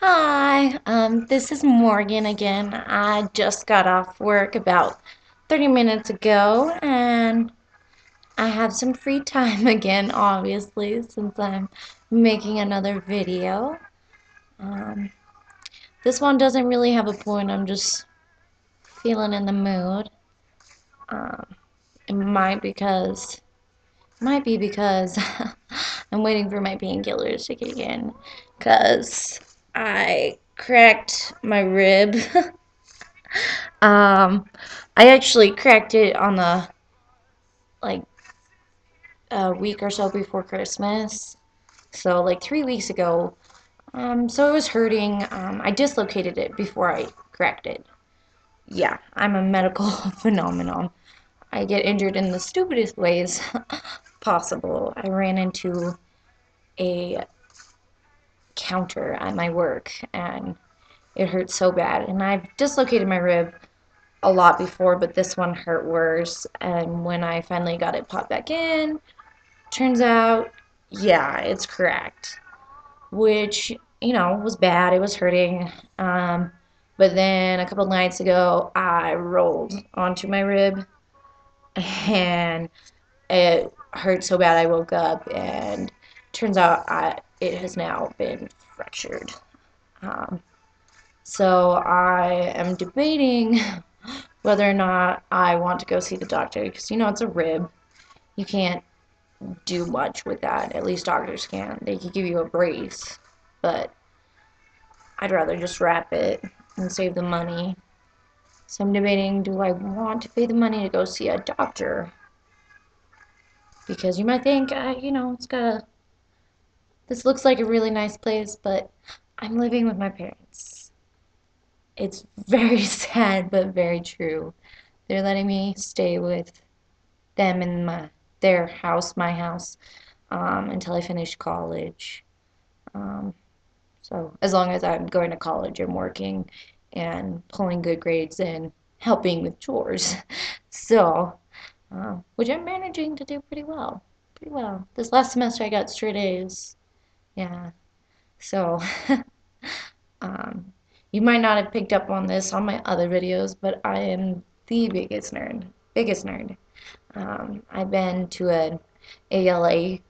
Hi, this is Morgan again. I just got off work about 30 minutes ago, and I have some free time again, obviously, since I'm making another video. Um, this one doesn't really have a point, I'm just feeling in the mood. Um, it might be because I'm waiting for my painkillers to kick in, because I cracked my rib. Um, I actually cracked it on the like a week or so before Christmas. So like 3 weeks ago. So it was hurting. I dislocated it before I cracked it. Yeah, I'm a medical phenomenon. I get injured in the stupidest ways possible. I ran into a counter at my work and it hurt so bad. And I've dislocated my rib a lot before, but this one hurt worse. And when I finally got it popped back in, turns out, yeah, it's cracked, which, was bad. It was hurting. But then a couple nights ago, I rolled onto my rib and it hurt so bad I woke up and turns out it has now been fractured. Um, so I am debating whether or not I want to go see the doctor because it's a rib. You can't do much with that. At least doctors can. They could give you a brace, but I'd rather just wrap it and save the money. So I'm debating, do I want to pay the money to go see a doctor? Because you might think, it's got this looks like a really nice place, but I'm living with my parents. It's very sad, but very true. They're letting me stay with them in their house, my house, until I finish college. Um, so as long as I'm going to college and working and pulling good grades and helping with chores, so which I'm managing to do pretty well, pretty well. This last semester I got straight A's. Yeah. So um, you might not have picked up on this on my other videos, but I am the biggest nerd. I've been to an ALA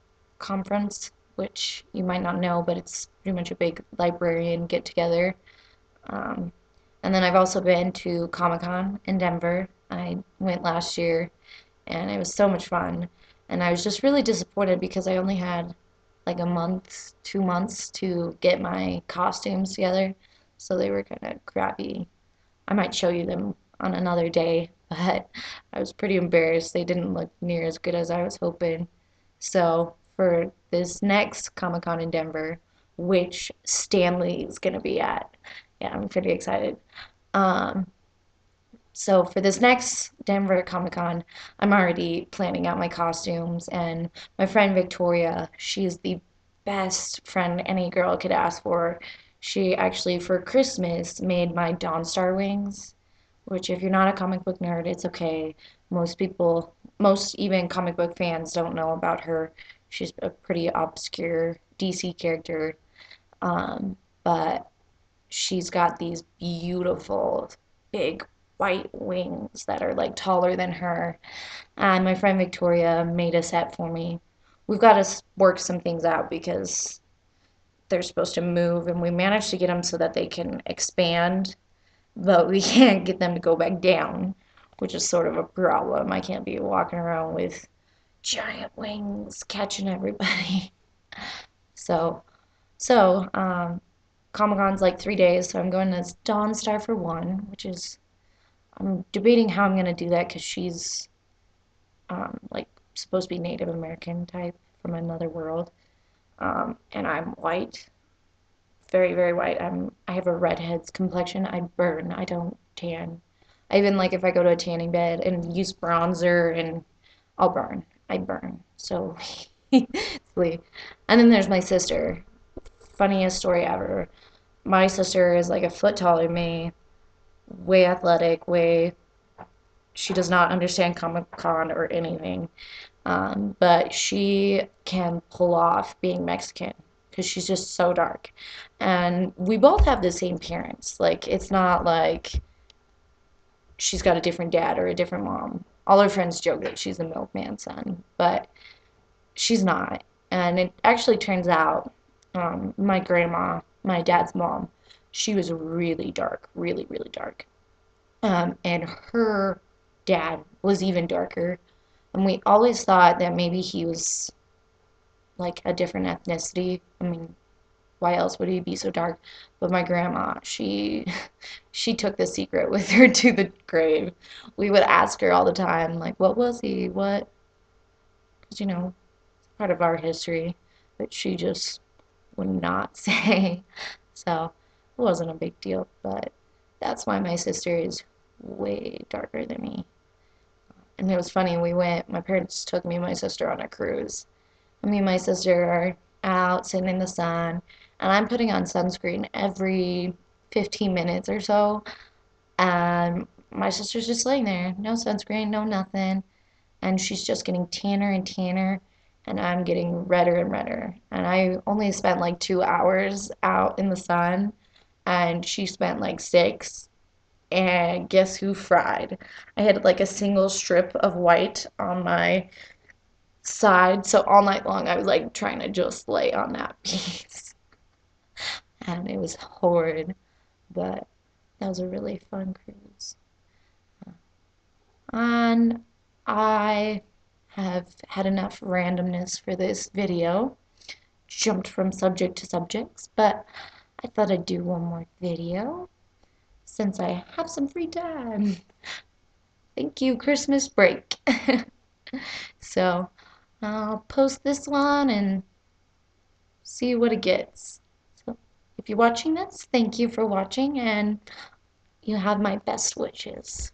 conference, which you might not know, but it's pretty much a big librarian get together. Um, and then I've also been to Comic-Con in Denver. I went last year, and it was so much fun. And I was just really disappointed because I only had like a month, 2 months to get my costumes together, so they were kind of crappy. I might show you them on another day, but I was pretty embarrassed. They didn't look near as good as I was hoping. So for this next Comic Con in Denver, which Stanley is going to be at, yeah, I'm pretty excited. Um, so for this next Denver Comic Con, I'm already planning out my costumes, and my friend Victoria, she's the best friend any girl could ask for. She actually, for Christmas, made my Dawn Star wings, which if you're not a comic book nerd, it's okay. Most even comic book fans don't know about her. She's a pretty obscure DC character, but she's got these beautiful big white wings that are like taller than her. And my friend Victoria made a set for me. We've got to work some things out because they're supposed to move, and we managed to get them so that they can expand, but we can't get them to go back down, which is sort of a problem. I can't be walking around with giant wings catching everybody. So, so Comic Con's like 3 days, so I'm going as Dawn Star for one, which is I'm debating how I'm gonna do that because she's like supposed to be Native American type from another world, and I'm white, very very white. I have a redhead's complexion. I burn. I don't tan. I even like if I go to a tanning bed and use bronzer and I'll burn. I burn. So, silly. And then there's my sister. Funniest story ever. My sister is like a foot taller than me, way athletic, way. She does not understand Comic Con or anything, but she can pull off being Mexican. because she's just so dark. And we both have the same parents. Like, it's not like she's got a different dad or a different mom. All her friends joke that she's a milkman's son, but she's not. And it actually turns out my grandma, my dad's mom, she was really dark, really, really dark. And her dad was even darker. And we always thought that maybe he was like a different ethnicity. I mean, why else would he be so dark? But my grandma, she she took the secret with her to the grave. We would ask her all the time, like, what was he? What? Because, it's part of our history, but she just would not say. So it wasn't a big deal, but that's why my sister is way darker than me. And it was funny, my parents took me and my sister on a cruise. Me and my sister are out sitting in the sun, and I'm putting on sunscreen every 15 minutes or so. And my sister's just laying there, no sunscreen, no nothing. And she's just getting tanner and tanner, and I'm getting redder and redder. And I only spent like 2 hours out in the sun, and she spent like 6. And guess who fried? I had like a single strip of white on my side. So all night long, I was like trying to just lay on that piece. And it was horrid, but that was a really fun cruise. And I have had enough randomness for this video. Jumped from subject to subjects, but I thought I'd do one more video since I have some free time. Thank you, Christmas break. So I'll post this one and see what it gets. So if you're watching this, thank you for watching, and you have my best wishes.